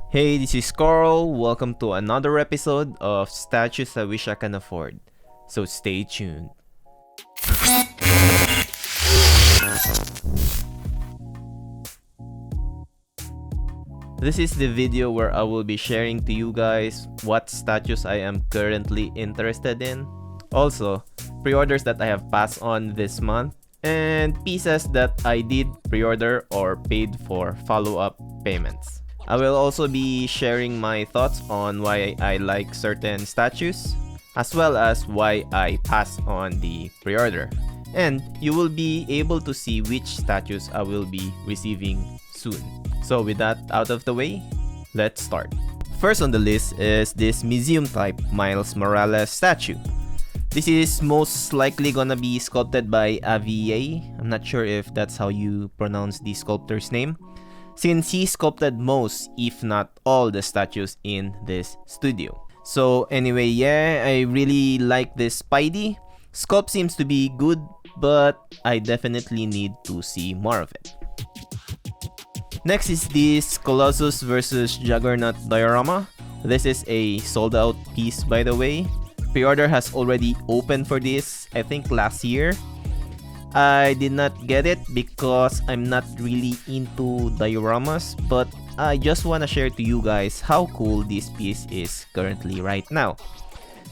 Hey, this is Carl. Welcome to another episode of Statues I Wish I Can Afford. So stay tuned. This is the video where I will be sharing to you guys what statues I am currently interested in. Also, pre-orders that I have passed on this month, and pieces that I did pre-order or paid for follow-up payments. I will also be sharing my thoughts on why I like certain statues, as well as why I passed on the pre-order. And you will be able to see which statues I will be receiving soon. So with that out of the way, let's start. First on the list is this museum type Miles Morales statue. This is most likely gonna be sculpted by AVA. I'm not sure if that's how you pronounce the sculptor's name, since he sculpted most, if not all, the statues in this studio. So anyway, yeah, I really like this Spidey. Sculpt seems to be good, but I definitely need to see more of it. Next is this Colossus versus Juggernaut diorama. This is a sold out piece, by the way. Pre-order has already opened for this, I think last year. I did not get it because I'm not really into dioramas, but I just want to share to you guys how cool this piece is currently right now.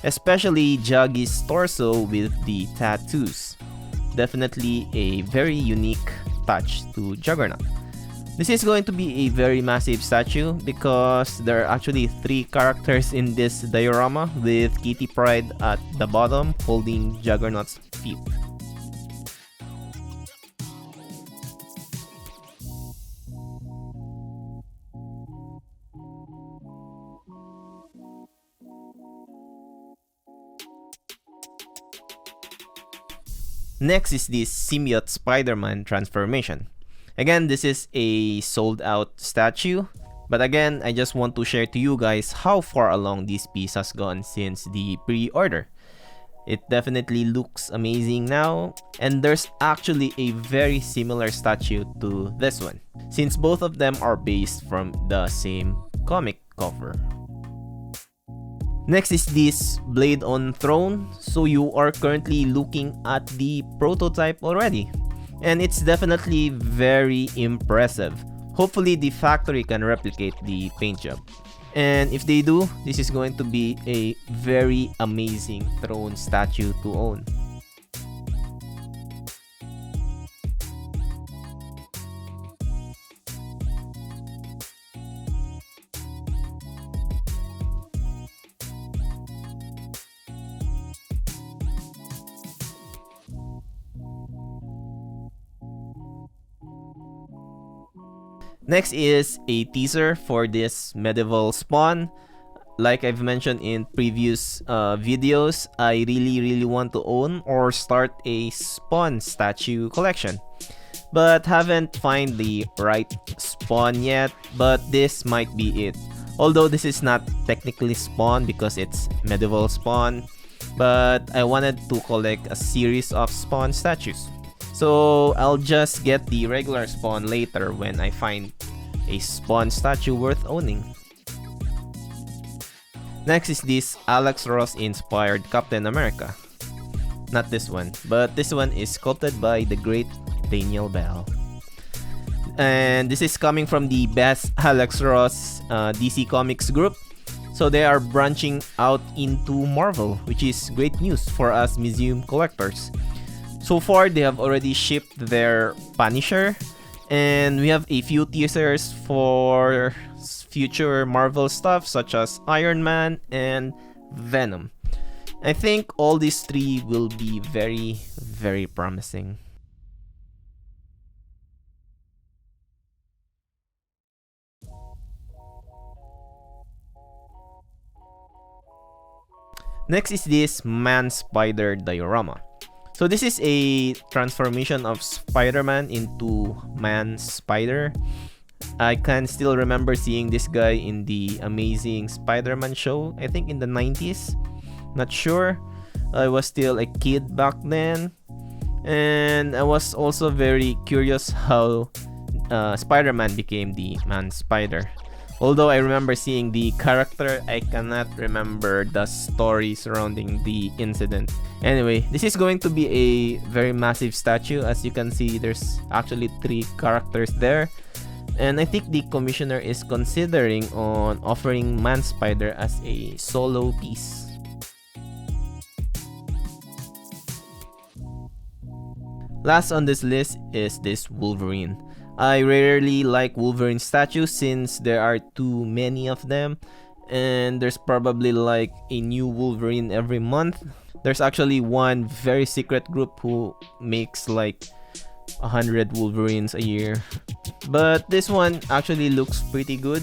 Especially Juggy's torso with the tattoos. Definitely a very unique touch to Juggernaut. This is going to be a very massive statue because there are actually 3 characters in this diorama, with Kitty Pryde at the bottom holding Juggernaut's feet. Next is this Symbiote Spiderman Transformation. Again, this is a sold out statue, but again, I just want to share to you guys how far along this piece has gone since the pre-order. It definitely looks amazing now, and there's actually a very similar statue to this one, since both of them are based from the same comic cover. Next is this Blade on Throne. So you are currently looking at the prototype already, and it's definitely very impressive. Hopefully the factory can replicate the paint job. And if they do, this is going to be a very amazing throne statue to own. Next is a teaser for this medieval spawn. Like I've mentioned in previous videos, I really want to own or start a spawn statue collection, but haven't find the right spawn yet, but this might be it. Although this is not technically spawn because it's medieval spawn, but I wanted to collect a series of spawn statues. So I'll just get the regular spawn later when I find a spawn statue worth owning. Next is this Alex Ross inspired Captain America. Not this one, but this one is sculpted by the great Daniel Bell. And this is coming from the best Alex Ross DC Comics group. So they are branching out into Marvel, which is great news for us museum collectors. So far, they have already shipped their Punisher, and we have a few teasers for future Marvel stuff such as Iron Man and Venom. I think all these 3 will be very promising. Next is this Man Spider diorama. So this is a transformation of Spider-Man into Man Spider. I can still remember seeing this guy in the Amazing Spider-Man show, I think in the 90s. Not sure. I was still a kid back then. And I was also very curious how Spider-Man became the Man Spider. Although I remember seeing the character, I cannot remember the story surrounding the incident. Anyway, this is going to be a very massive statue. As you can see, there's actually 3 characters there. And I think the commissioner is considering on offering Man Spider as a solo piece. Last on this list is this Wolverine. I rarely like Wolverine statues since there are too many of them, and there's probably like a new Wolverine every month. There's actually one very secret group who makes like 100 Wolverines a year. But this one actually looks pretty good,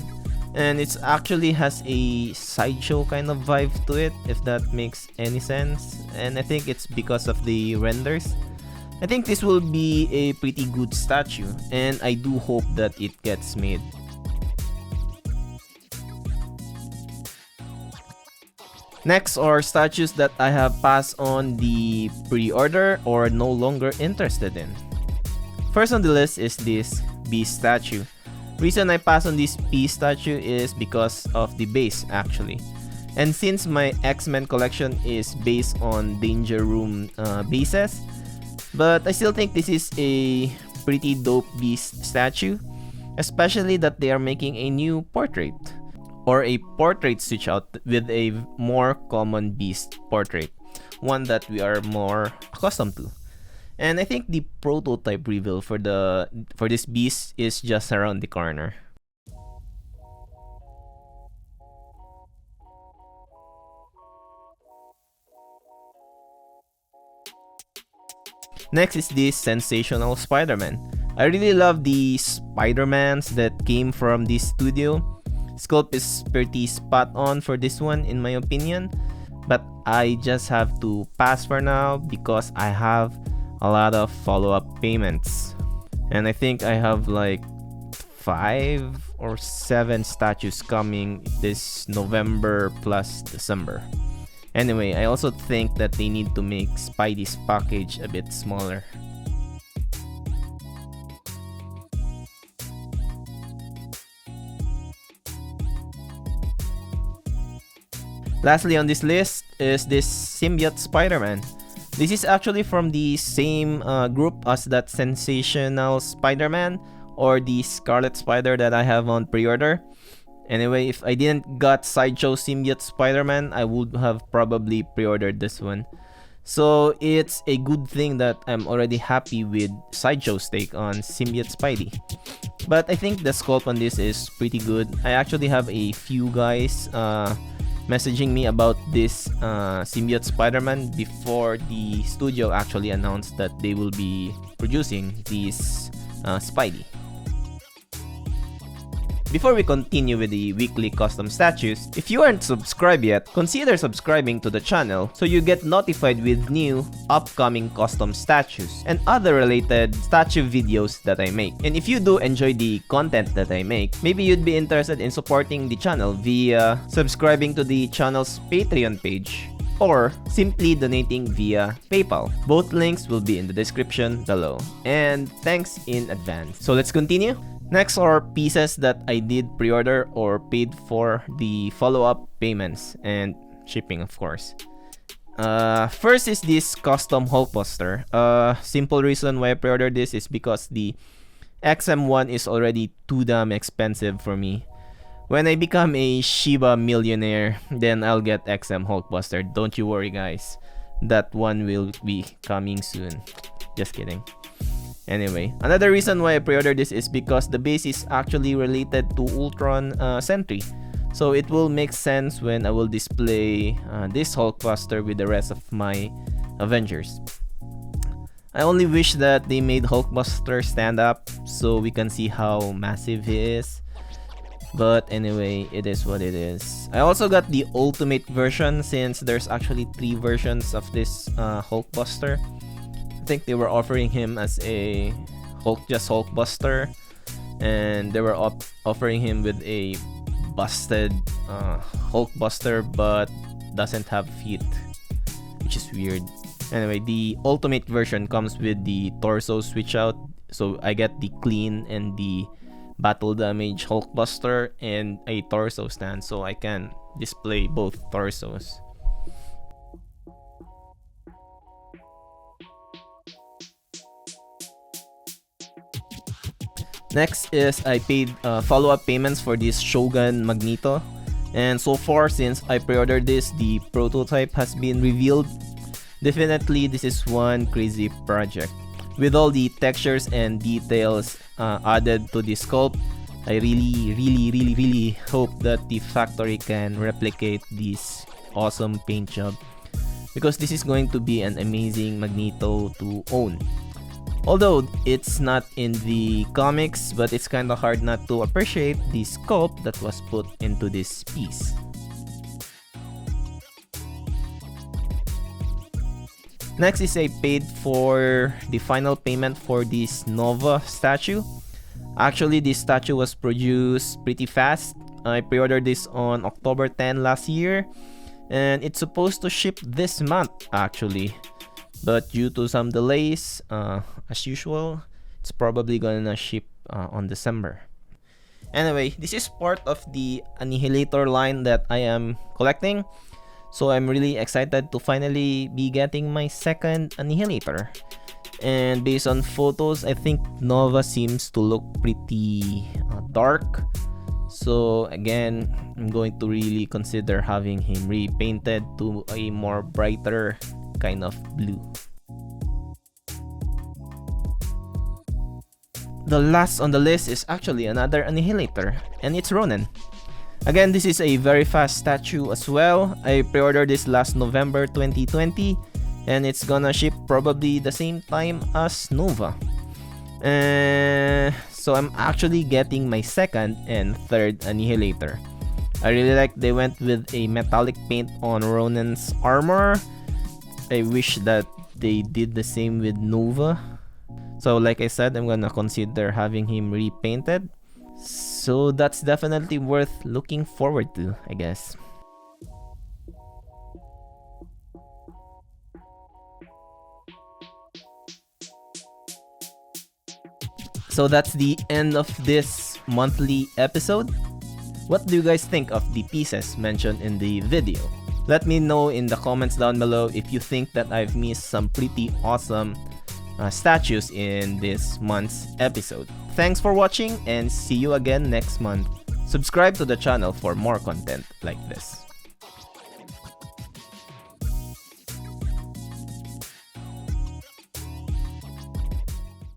and it actually has a sideshow kind of vibe to it, if that makes any sense. And I think it's because of the renders. I think this will be a pretty good statue, and I do hope that it gets made. Next are statues that I have passed on the pre-order or no longer interested in. First on the list is this Beast statue. Reason I pass on this Beast statue is because of the base actually. And since my X-Men collection is based on Danger Room bases, but I still think this is a pretty dope Beast statue, especially that they are making a new portrait or a portrait switch out with a more common Beast portrait, one that we are more accustomed to. And I think the prototype reveal for this Beast is just around the corner. Next is this Sensational Spiderman. I really love the Spider-Mans that came from this studio. Sculpt is pretty spot on for this one in my opinion, but I just have to pass for now because I have a lot of follow-up payments. And I think I have like 5 or 7 statues coming this November plus December. Anyway, I also think that they need to make Spidey's package a bit smaller. Lastly on this list is this Symbiote Spiderman. This is actually from the same group as that Sensational Spiderman or the Scarlet Spider that I have on pre-order. Anyway, if I didn't got Sideshow Symbiote Spiderman, I would have probably pre-ordered this one. So it's a good thing that I'm already happy with Sideshow's take on Symbiote Spidey. But I think the sculpt on this is pretty good. I actually have a few guys messaging me about this Symbiote Spiderman before the studio actually announced that they will be producing this Spidey. Before we continue with the weekly custom statues, if you aren't subscribed yet, consider subscribing to the channel so you get notified with new, upcoming custom statues and other related statue videos that I make. And if you do enjoy the content that I make, maybe you'd be interested in supporting the channel via subscribing to the channel's Patreon page or simply donating via PayPal. Both links will be in the description below. And thanks in advance. So let's continue. Next are pieces that I did pre-order or paid for the follow-up payments and shipping, of course. First is this custom Hulkbuster. Simple reason why I pre-ordered this is because the XM1 is already too damn expensive for me. When I become a Shiba millionaire, then I'll get XM Hulkbuster. Don't you worry, guys. That one will be coming soon. Just kidding. Anyway, another reason why I pre-ordered this is because the base is actually related to Ultron Sentry. So it will make sense when I will display this Hulkbuster with the rest of my Avengers. I only wish that they made Hulkbuster stand up so we can see how massive he is. But anyway, it is what it is. I also got the ultimate version since there's actually 3 versions of this Hulkbuster. I think they were offering him as a Hulkbuster, and they were offering him with a busted Hulkbuster but doesn't have feet, which is weird. Anyway, the ultimate version comes with the torso switch out, so I get the clean and the battle damage Hulkbuster and a torso stand, so I can display both torsos. Next is I paid follow-up payments for this Shogun Magneto. And so far, since I pre-ordered this, the prototype has been revealed. Definitely, this is one crazy project. With all the textures and details added to the sculpt, I really hope that the factory can replicate this awesome paint job, because this is going to be an amazing Magneto to own. Although it's not in the comics, but it's kinda hard not to appreciate the sculpt that was put into this piece. Next is I paid for the final payment for this Nova statue. Actually, this statue was produced pretty fast. I pre-ordered this on October 10 last year, and it's supposed to ship this month actually. But due to some delays, as usual, it's probably gonna ship on December. Anyway, this is part of the Annihilator line that I am collecting. So I'm really excited to finally be getting my second Annihilator. And based on photos, I think Nova seems to look pretty dark. So again, I'm going to really consider having him repainted to a more brighter kind of blue. The last on the list is actually another Annihilator, and it's Ronan. Again, this is a very fast statue as well. I pre-ordered this last November 2020, and it's gonna ship probably the same time as Nova. So I'm actually getting my second and third Annihilator. I really like they went with a metallic paint on Ronan's armor. I wish that they did the same with Nova. So like I said, I'm gonna consider having him repainted. So that's definitely worth looking forward to, I guess. So that's the end of this monthly episode. What do you guys think of the pieces mentioned in the video? Let me know in the comments down below if you think that I've missed some pretty awesome statues in this month's episode. Thanks for watching, and see you again next month. Subscribe to the channel for more content like this.